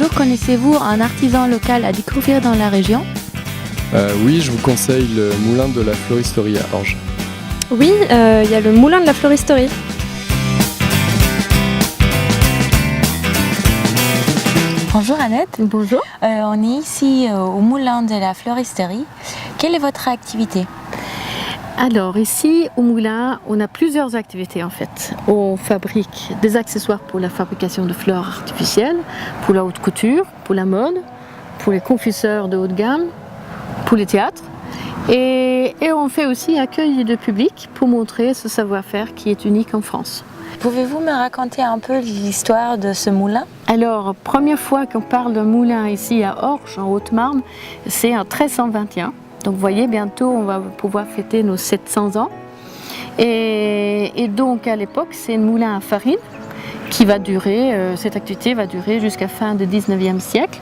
Bonjour, connaissez-vous un artisan local à découvrir dans la région? Oui, je vous conseille le moulin de la Floristerie à Orge. Oui, il y a le moulin de la Floristerie. Bonjour Annette. Bonjour. On est ici au moulin de la Floristerie. Quelle est votre activité? Alors ici au moulin, on a plusieurs activités en fait. On fabrique des accessoires pour la fabrication de fleurs artificielles, pour la haute couture, pour la mode, pour les confiseurs de haut de gamme, pour les théâtres. Et on fait aussi accueil de public pour montrer ce savoir-faire qui est unique en France. Pouvez-vous me raconter un peu l'histoire de ce moulin? Alors, première fois qu'on parle d'un moulin ici à Orge, en Haute-Marne, c'est en 1321. Donc vous voyez, bientôt on va pouvoir fêter nos 700 ans. Et donc à l'époque, c'est un moulin à farine qui va durer, cette activité va durer jusqu'à fin du 19e siècle.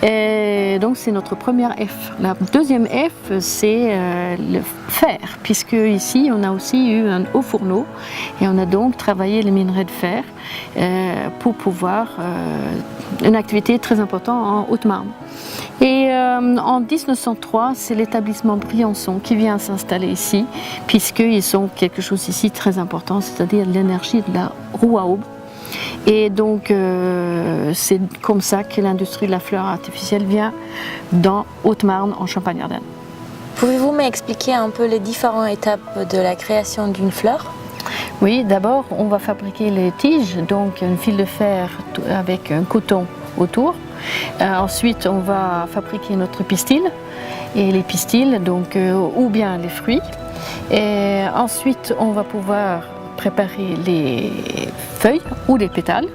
Et donc c'est notre première F. La deuxième F, c'est le fer, puisque ici on a aussi eu un haut fourneau et on a donc travaillé les minerais de fer pour pouvoir, une activité très importante en Haute-Marne. Et en 1903, c'est l'établissement Briançon qui vient s'installer ici, puisqu'ils ont quelque chose ici très important, c'est-à-dire l'énergie de la roue à aube. Et donc c'est comme ça que l'industrie de la fleur artificielle vient dans Haute-Marne en Champagne-Ardenne. Pouvez-vous m'expliquer un peu les différentes étapes de la création d'une fleur? Oui, d'abord on va fabriquer les tiges, donc un fil de fer avec un coton autour. Ensuite on va fabriquer notre pistil et les pistils, donc ou bien les fruits. Et ensuite on va pouvoir préparer les feuilles ou les pétales.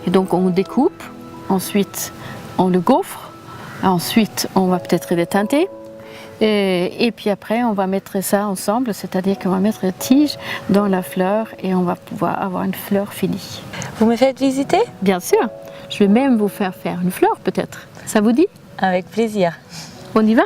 Et donc on découpe, ensuite on le gaufre, ensuite on va peut-être les teinter. Et puis après on va mettre ça ensemble, c'est-à-dire qu'on va mettre la tige dans la fleur et on va pouvoir avoir une fleur finie. Vous me faites visiter? Bien sûr, je vais même vous faire une fleur peut-être. Ça vous dit? Avec plaisir. On y va?